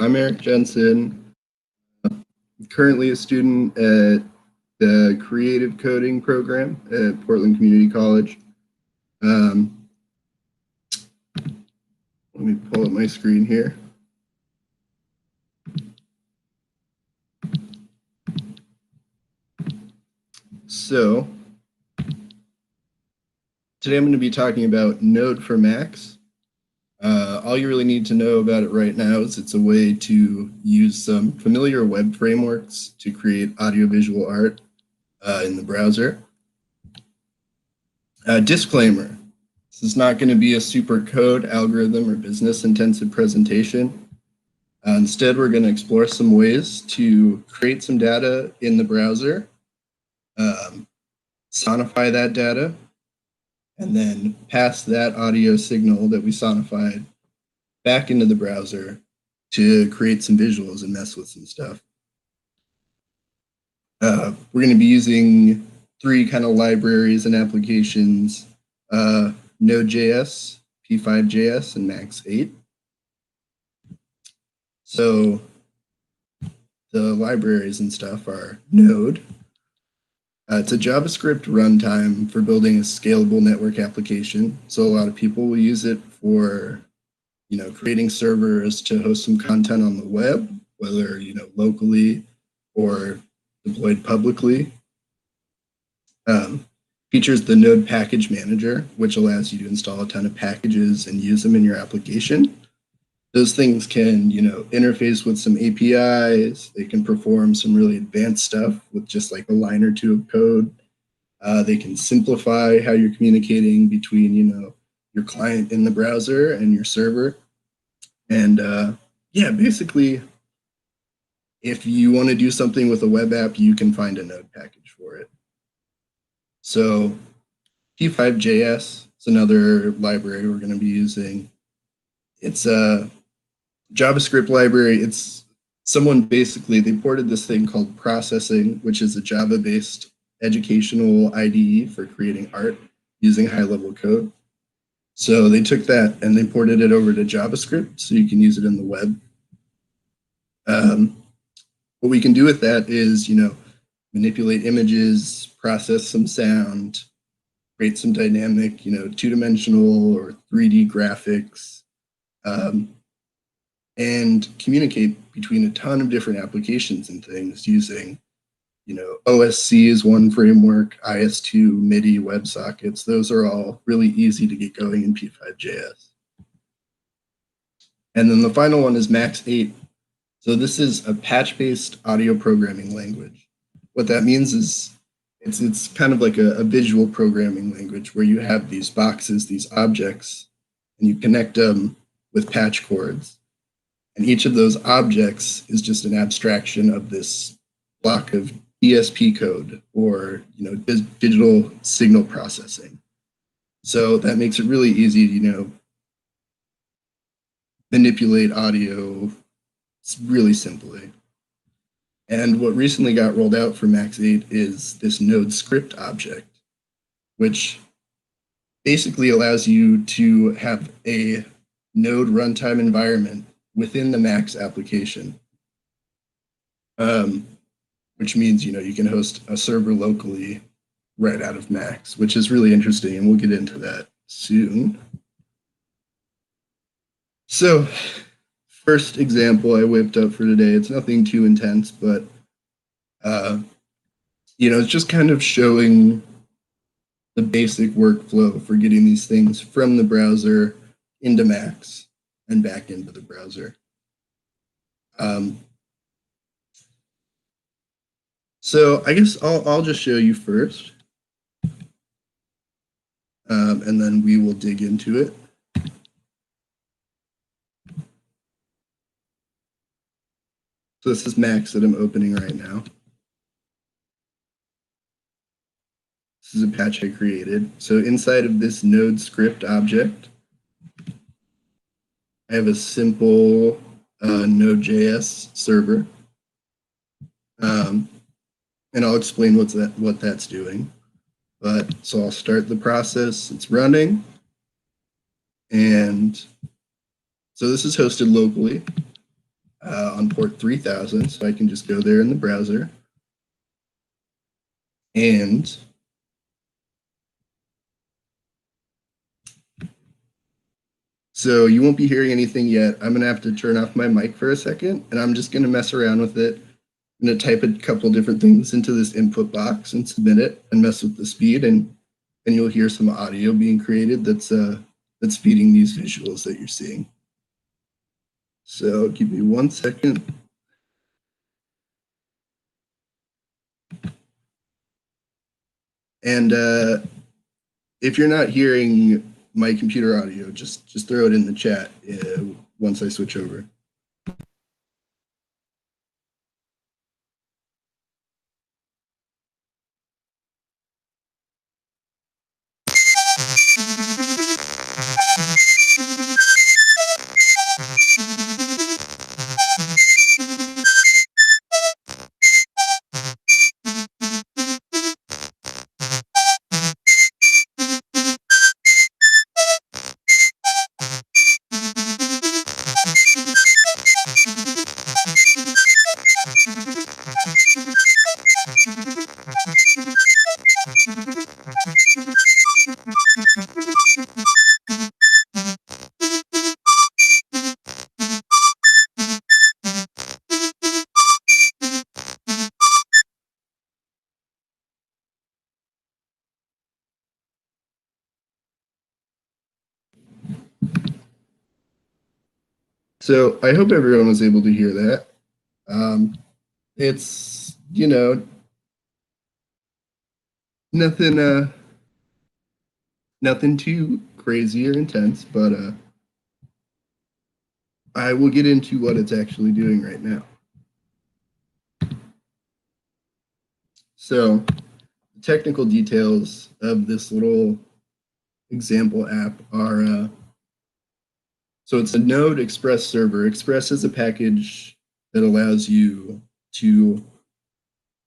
I'm Erik Jensen. I'm currently a student at the Creative Coding program at Portland Community College. Let me pull up my screen here. So today I'm going to be talking about Node for Macs. All you really need to know about it right now is it's a way to use some familiar web frameworks to create audiovisual art in the browser. Disclaimer, this is not going to be a super code, algorithm, or business-intensive presentation. Instead, we're going to explore some ways to create some data in the browser, sonify that data, and then pass that audio signal that we sonified back into the browser to create some visuals and mess with some stuff. We're going to be using three kind of libraries and applications, node.js, p5.js, and max8. So the libraries and stuff are Node. It's a JavaScript runtime for building a scalable network application. So a lot of people will use it for, creating servers to host some content on the web, whether, locally or deployed publicly. Features the Node package manager, which allows you to install a ton of packages and use them in your application. Those things can, interface with some APIs. They can perform some really advanced stuff with just like a line or two of code. They can simplify how you're communicating between, your client in the browser and your server. And yeah, basically, if you want to do something with a web app, you can find a Node package for it. So p5.js is another library we're going to be using. It's a JavaScript library. It's someone basically, they ported this thing called processing, which is a Java-based educational IDE for creating art using high-level code. So they took that and they ported it over to JavaScript so you can use it in the web. What we can do with that is, manipulate images, process some sound, create some dynamic, two-dimensional or 3D graphics, and communicate between a ton of different applications and things using, OSC is one framework, IS2, MIDI, WebSockets. Those are all really easy to get going in p5.js. And then the final one is max8. So this is a patch-based audio programming language. What that means is it's kind of like a visual programming language where you have these boxes, these objects, and you connect them with patch cords. And each of those objects is just an abstraction of this block of DSP code or digital signal processing. So that makes it really easy to manipulate audio really simply. And what recently got rolled out for Max8 is this Node script object, which basically allows you to have a Node runtime environment within the Max application, which means you can host a server locally right out of Max, which is really interesting, and we'll get into that soon. So, first example I whipped up for today. It's nothing too intense, but it's just kind of showing the basic workflow for getting these things from the browser into Max and back into the browser. So I guess I'll just show you first, and then we will dig into it. So this is Max that I'm opening right now. This is a patch I created. So inside of this Node script object, I have a simple Node.js server. And I'll explain what that's doing. So I'll start the process. It's running. And so this is hosted locally. on port 3000, so I can just go there in the browser and so you won't be hearing anything yet. I'm going to have to turn off my mic for a second, and I'm just going to mess around with it. I'm going to type a couple different things into this input box and submit it and mess with the speed, and you'll hear some audio being created that's feeding these visuals that you're seeing. So give me 1 second. And if you're not hearing my computer audio, just throw it in the chat once I switch over. So I hope everyone was able to hear that. It's, nothing too crazy or intense, but I will get into what it's actually doing right now. So the technical details of this little example app are, so it's a Node Express server. Express is a package that allows you to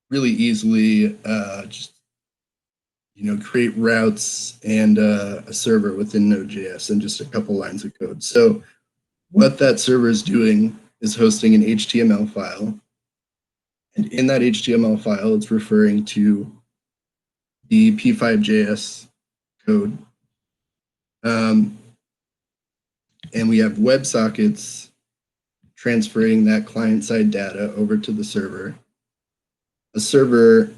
really easily just create routes and a server within Node.js and just a couple lines of code. So what that server is doing is hosting an HTML file. And in that HTML file, it's referring to the p5.js code. And we have WebSockets transferring that client-side data over to the server. The server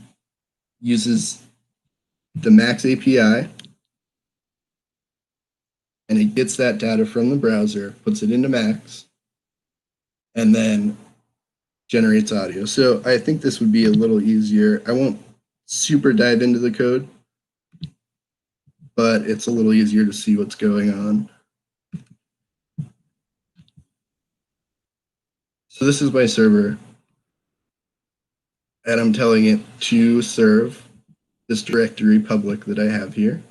uses the Max API, and it gets that data from the browser, puts it into Max, and then generates audio. So I think this would be a little easier. I won't super dive into the code, but it's a little easier to see what's going on. So this is my server, and I'm telling it to serve this directory public that I have here.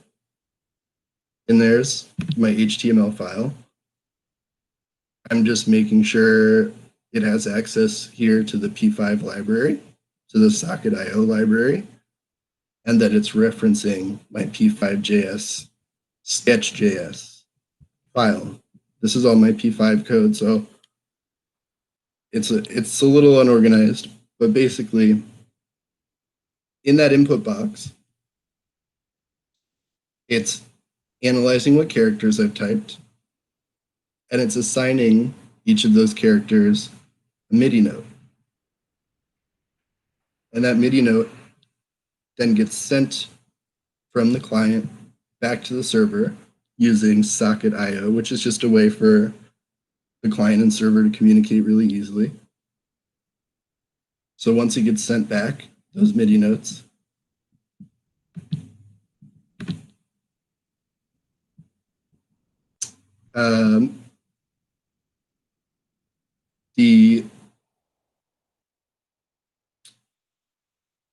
And there's my HTML file. I'm just making sure it has access here to the P5 library, to the socket.io library, and that it's referencing my p5.js sketch.js file. This is all my P5 code, so it's a little unorganized, but basically in that input box, it's analyzing what characters I've typed, and it's assigning each of those characters a MIDI note. And that MIDI note then gets sent from the client back to the server using socket.io, which is just a way for the client and server to communicate really easily. So once it gets sent back, those MIDI notes,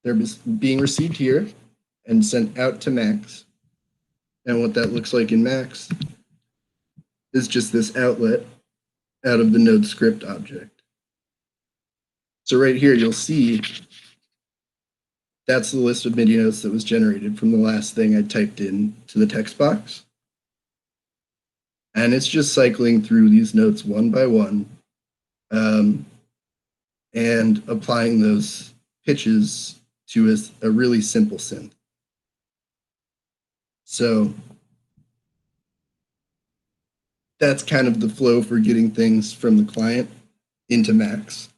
they're being received here and sent out to Max. And what that looks like in Max is just this outlet out of the node script object. So right here, you'll see that's the list of MIDI notes that was generated from the last thing I typed in to the text box. And it's just cycling through these notes one by one. And and applying those pitches to a really simple synth. So that's kind of the flow for getting things from the client into Max.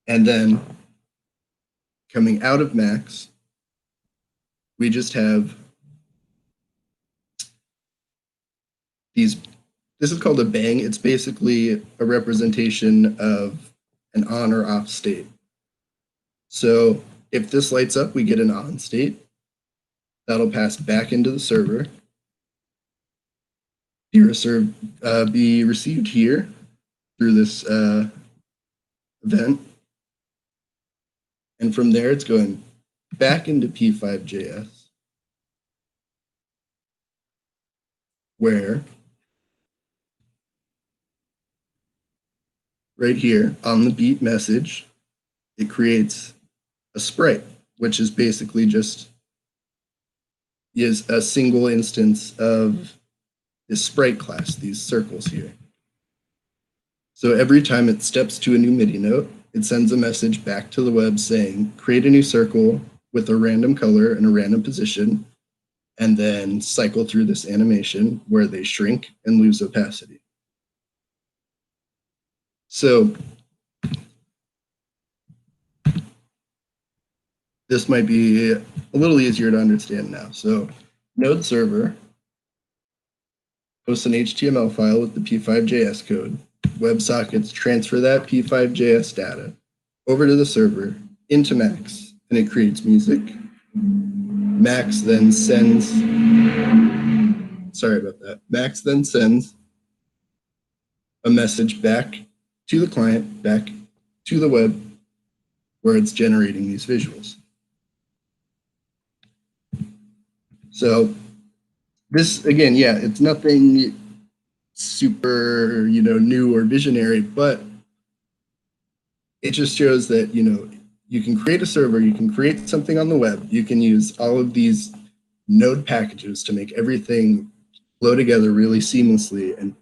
And then coming out of Max, we just have these. This is called a bang. It's basically a representation of an on or off state. So if this lights up, we get an on state. That'll pass back into the server. Be received here through this event. And from there, it's going back into p5.js, where right here on the beat message, it creates a sprite, which is basically just a single instance of this sprite class, these circles here. So every time it steps to a new MIDI note, it sends a message back to the web saying, create a new circle with a random color and a random position, and then cycle through this animation where they shrink and lose opacity. So this might be a little easier to understand now. So node server hosts an HTML file with the p5.js code. WebSockets transfer that p5.js data over to the server into Max, and it creates music. Max then sends a message back to the client, back to the web, where it's generating these visuals. So this, again, yeah, it's nothing super, new or visionary, but it just shows that, you can create a server, you can create something on the web, you can use all of these node packages to make everything flow together really seamlessly and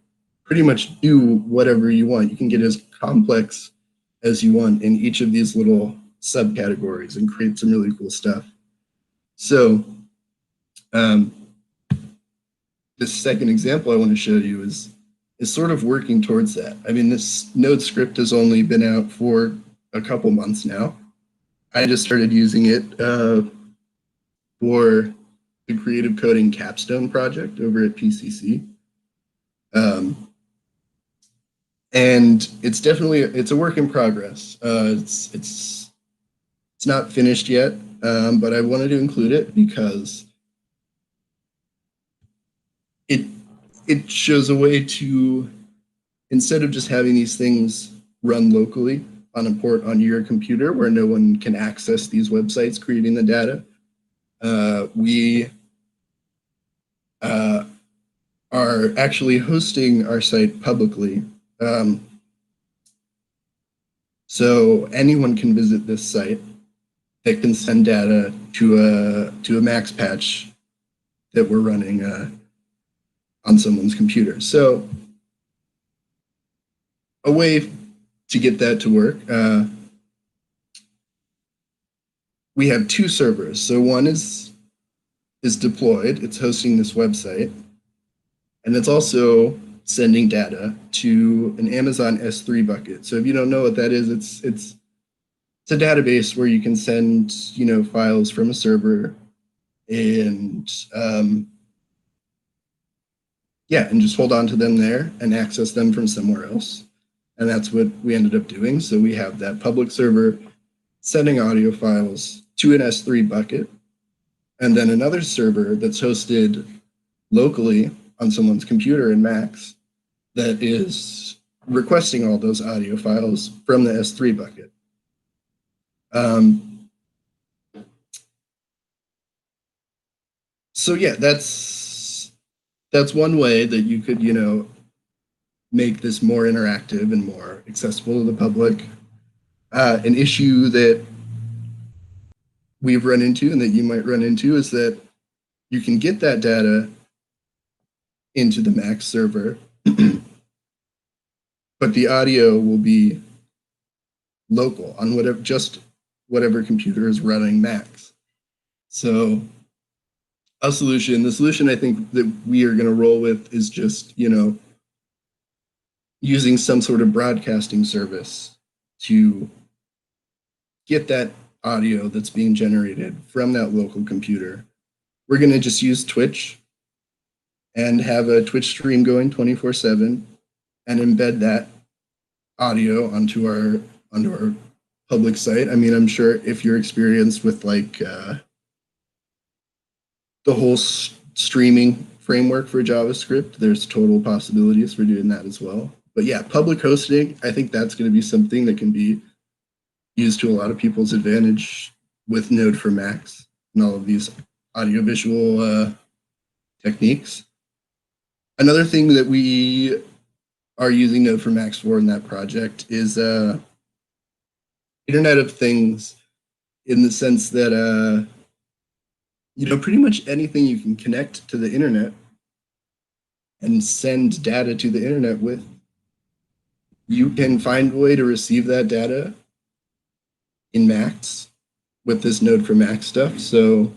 pretty much do whatever you want. You can get as complex as you want in each of these little subcategories and create some really cool stuff. So this second example I want to show you is sort of working towards that. I mean, this node script has only been out for a couple months now. I just started using it for the creative coding capstone project over at PCC. And it's definitely, it's a work in progress. It's not finished yet, but I wanted to include it because it shows a way to, instead of just having these things run locally on a port on your computer where no one can access these websites creating the data, we are actually hosting our site publicly. So anyone can visit this site that can send data to a Max patch that we're running on someone's computer. So a way to get that to work, we have two servers. So one is deployed, it's hosting this website, and it's also sending data to an Amazon S3 bucket. So if you don't know what that is, it's a database where you can send files from a server and and just hold on to them there and access them from somewhere else. And that's what we ended up doing. So we have that public server sending audio files to an S3 bucket, and then another server that's hosted locally on someone's computer in Max that is requesting all those audio files from the S3 bucket. So yeah, that's one way that you could, make this more interactive and more accessible to the public. An issue that we've run into and that you might run into is that you can get that data into the Max server, but the audio will be local on whatever computer is running Macs. So the solution I think that we are going to roll with is just, using some sort of broadcasting service to get that audio that's being generated from that local computer. We're going to just use Twitch and have a Twitch stream going 24/7 and embed that audio onto our public site. I mean, I'm sure if you're experienced with like the whole streaming framework for JavaScript, there's total possibilities for doing that as well. But yeah, public hosting, I think that's going to be something that can be used to a lot of people's advantage with Node for Macs and all of these audiovisual techniques. Another thing that we are using Node for Macs for in that project is Internet of Things, in the sense that pretty much anything you can connect to the internet and send data to the internet with, you can find a way to receive that data in Macs with this Node for Mac stuff. So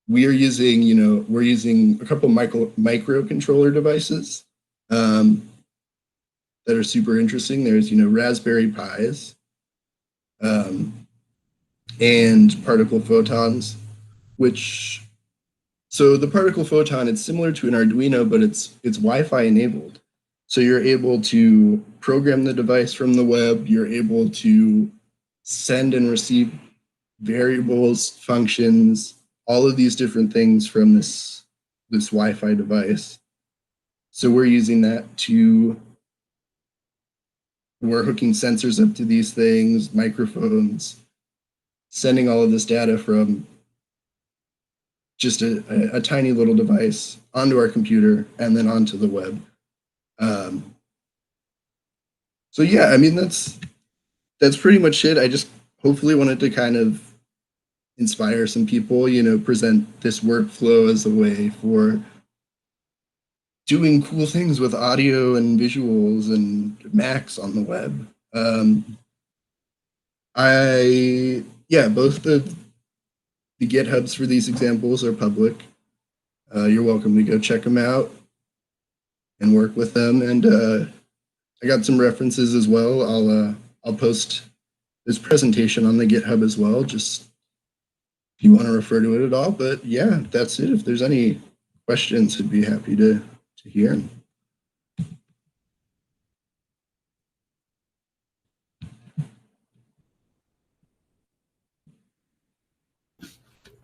we're using a couple microcontroller devices that are super interesting. There's Raspberry Pis and particle photons, so the particle photon, it's similar to an Arduino, but it's Wi-Fi enabled. So you're able to program the device from the web. You're able to send and receive variables, functions, all of these different things from this Wi-Fi device. So we're using that we're hooking sensors up to these things, microphones, sending all of this data from just a tiny little device onto our computer and then onto the web. So yeah, I mean, that's pretty much it. I just hopefully wanted to kind of inspire some people, present this workflow as a way for doing cool things with audio and visuals and Macs on the web. Both the GitHubs for these examples are public. You're welcome to go check them out and work with them. And I got some references as well. I'll post this presentation on the GitHub as well, just if you want to refer to it at all. But yeah, that's it. If there's any questions, I'd be happy to hear.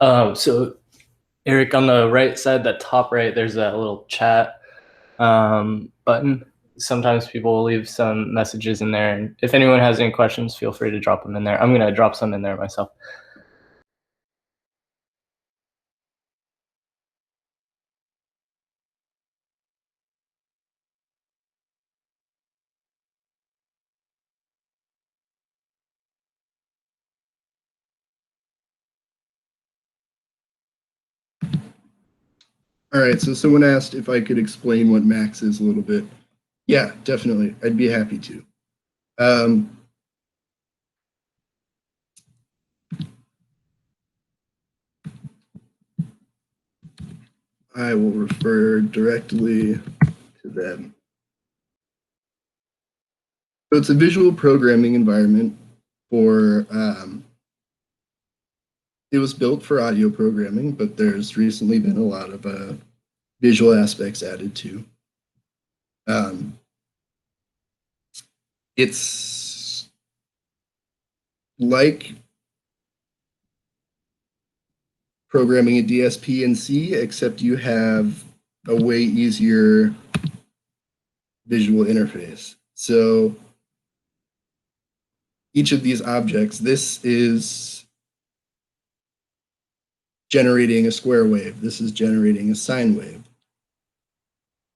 So Eric, on the right side, that top right, there's that little chat button. Sometimes people will leave some messages in there, and if anyone has any questions, feel free to drop them in there. I'm going to drop some in there myself. All right, so someone asked if I could explain what Macs is a little bit. Yeah, definitely. I'd be happy to. I will refer directly to them. So it's a visual programming environment for, it was built for audio programming, but there's recently been a lot of visual aspects added too. It's like programming a DSP in C, except you have a way easier visual interface. So each of these objects, this is generating a square wave. This is generating a sine wave.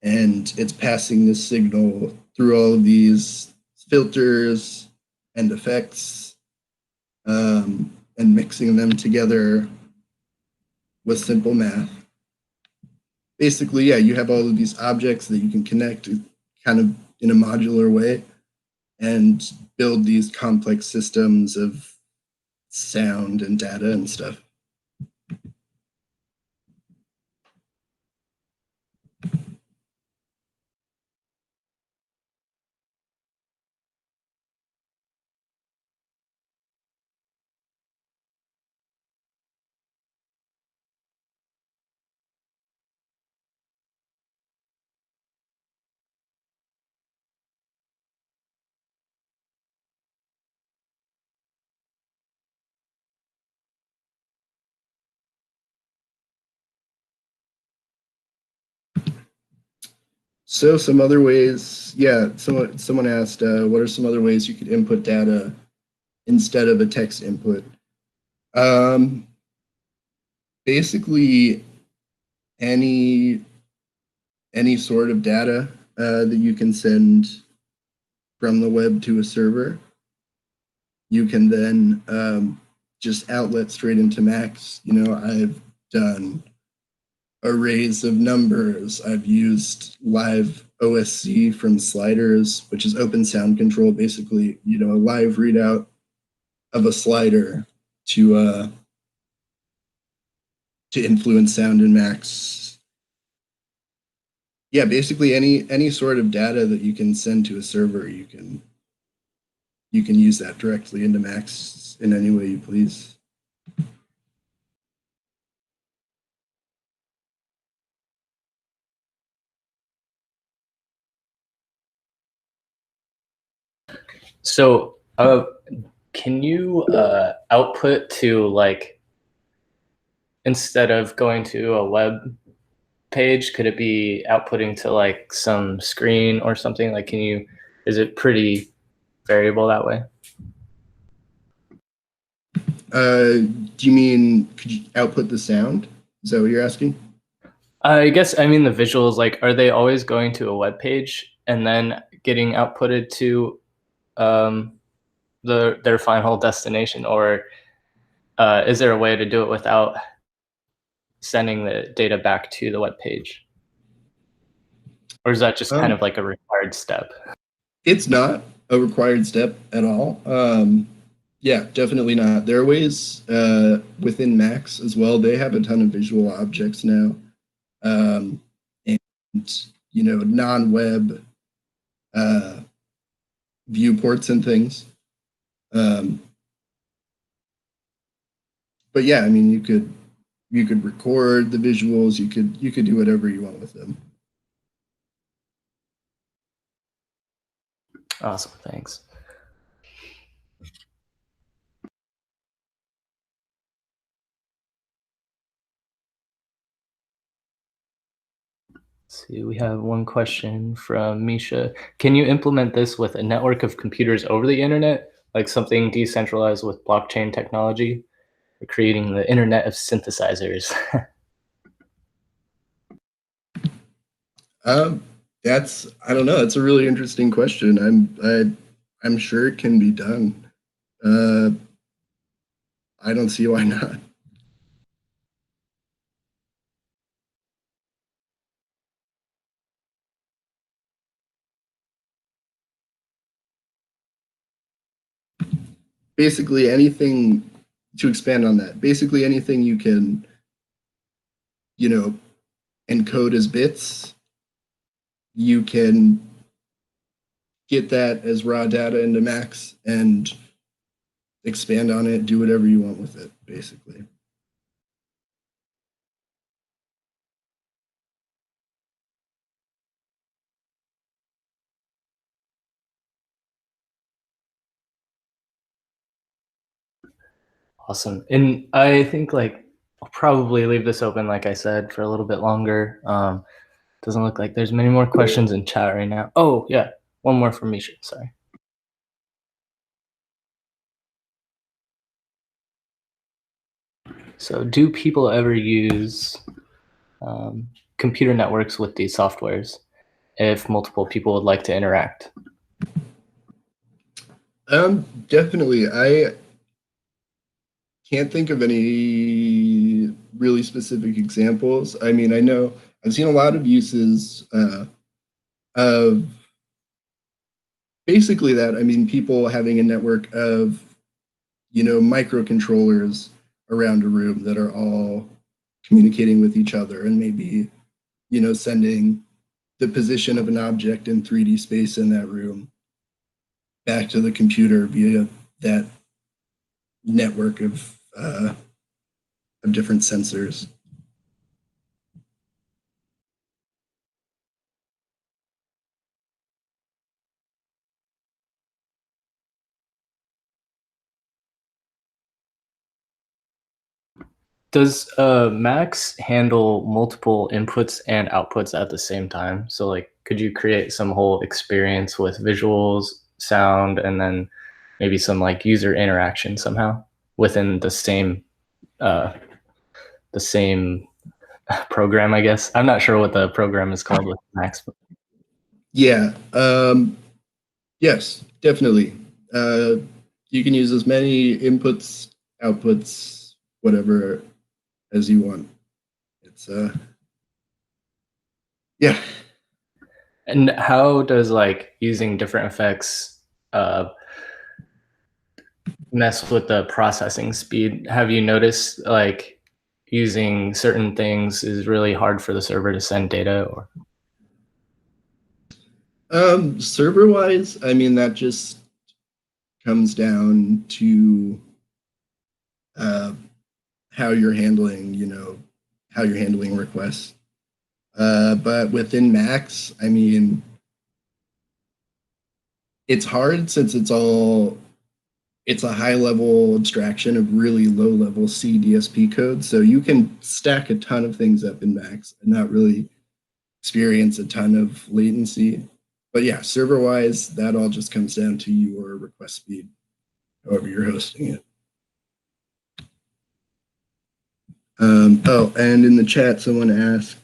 And it's passing this signal through all of these filters and effects and mixing them together with simple math. Basically, yeah, you have all of these objects that you can connect kind of in a modular way. and build these complex systems of sound and data and stuff. So some other ways, yeah, someone asked, what are some other ways you could input data instead of a text input? Basically, any sort of data that you can send from the web to a server, you can then just outlet straight into Max. You know, I've done arrays of numbers. I've used live OSC from sliders, which is open sound control, basically, you know, a live readout of a slider to influence sound in Max. Yeah, basically any sort of data that you can send to a server, you can use that directly into Max in any way you please. So, can you output to, like, instead of going to a web page, could it be outputting to like some screen or something? Like, is it pretty variable that way? Do you mean could you output the sound? Is that what you're asking? I guess I mean the visuals. Like, are they always going to a web page and then getting outputted to um, their final destination, or is there a way to do it without sending the data back to the web page, or is that just kind of like a required step? It's not a required step at all. Yeah, definitely not. There are ways within Max as well. They have a ton of visual objects now, and you know, non-web viewports and things. But yeah, I mean, you could record the visuals. You could do whatever you want with them. Awesome, thanks. Let's see, we have one question from Misha. Can you implement this with a network of computers over the internet, like something decentralized with blockchain technology, or creating the internet of synthesizers? That's I don't know. That's a really interesting question. I'm sure it can be done. Uh, I don't see why not. Basically anything to expand on that. Basically anything you can, you know, encode as bits, you can get that as raw data into Max and expand on it, do whatever you want with it, basically. Awesome. And I think, like, I'll probably leave this open, like I said, for a little bit longer. Doesn't look like there's many more questions in chat right now. Oh, yeah. One more from Misha. Sorry. So, do people ever use computer networks with these softwares if multiple people would like to interact? Definitely. I can't think of any really specific examples. I mean, I know I've seen a lot of uses of basically that. I mean, people having a network of, microcontrollers around a room that are all communicating with each other and maybe, sending the position of an object in 3D space in that room back to the computer via that network of different sensors. Does Max handle multiple inputs and outputs at the same time? So like, could you create some whole experience with visuals, sound, and then maybe some like user interaction somehow within uh, the same program, I guess? I'm not sure what the program is called with Max. Yeah. Yes, definitely. You can use as many inputs, outputs, whatever as you want. It's yeah. And how does like using different effects uh, mess with the processing speed? Have you noticed like using certain things is really hard for the server to send data? Or Server wise, I mean that just comes down to uh, how you're handling, how you're handling requests. But within Max, I mean, it's hard since it's a high level abstraction of really low level C DSP code. So you can stack a ton of things up in Max and not really experience a ton of latency. But yeah, server wise, that all just comes down to your request speed, however you're hosting it. And in the chat, someone asked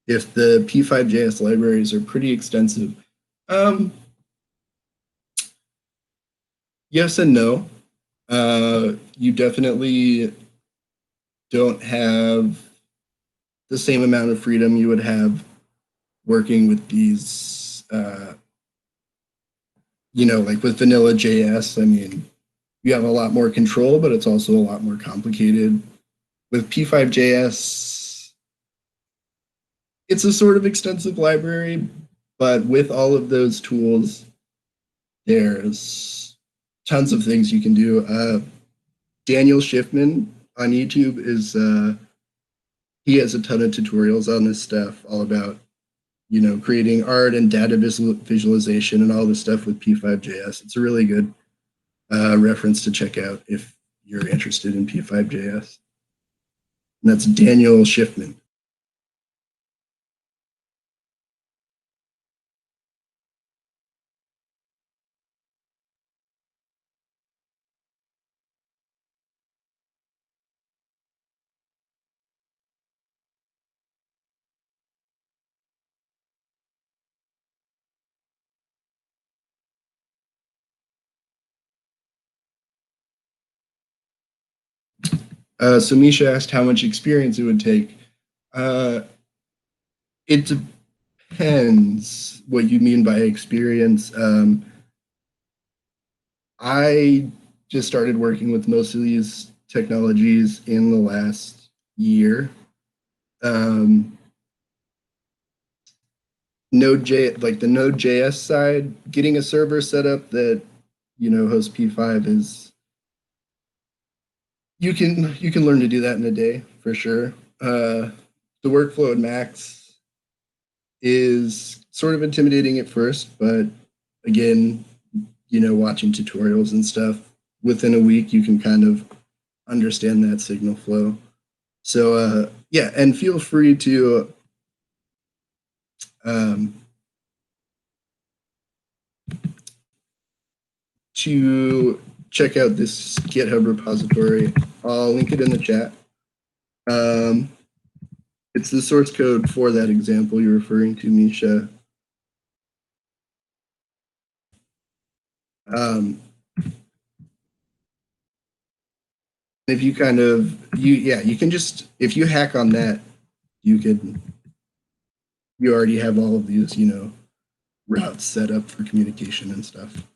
if the p5.js libraries are pretty extensive. Yes and no. You definitely don't have the same amount of freedom you would have working with these, like with vanilla JS. I mean, you have a lot more control, but it's also a lot more complicated. With p5.js, it's a sort of extensive library, but with all of those tools, there's tons of things you can do. Daniel Schiffman on YouTube he has a ton of tutorials on this stuff, all about creating art and data visualization and all this stuff with p5.js. It's a really good reference to check out if you're interested in p5.js. And that's Daniel Schiffman. So Misha asked how much experience it would take. It depends what you mean by experience. I just started working with most of these technologies in the last year. Node.js, like the Node.js side, getting a server set up that hosts P5 is you can learn to do that in a day for sure. The workflow at Max is sort of intimidating at first, but again, watching tutorials and stuff, within a week you can kind of understand that signal flow. So yeah, and feel free to check out this GitHub repository. I'll link it in the chat. It's the source code for that example you're referring to, Misha. If you you can just, if you hack on that, you already have all of these, routes set up for communication and stuff.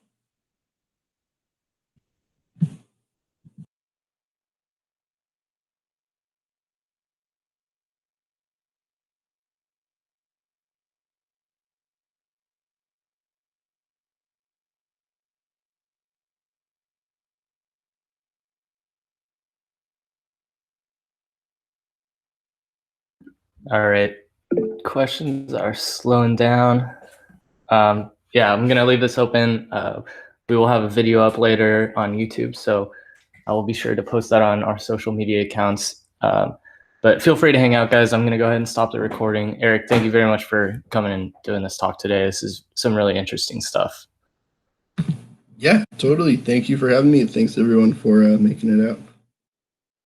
All right. Questions are slowing down. Yeah, I'm gonna leave this open. We will have a video up later on YouTube, so I will be sure to post that on our social media accounts. But feel free to hang out, guys. I'm gonna go ahead and stop the recording. Erik, thank you very much for coming and doing this talk today. This is some really interesting stuff. Yeah, totally. Thank you for having me. Thanks everyone for making it out.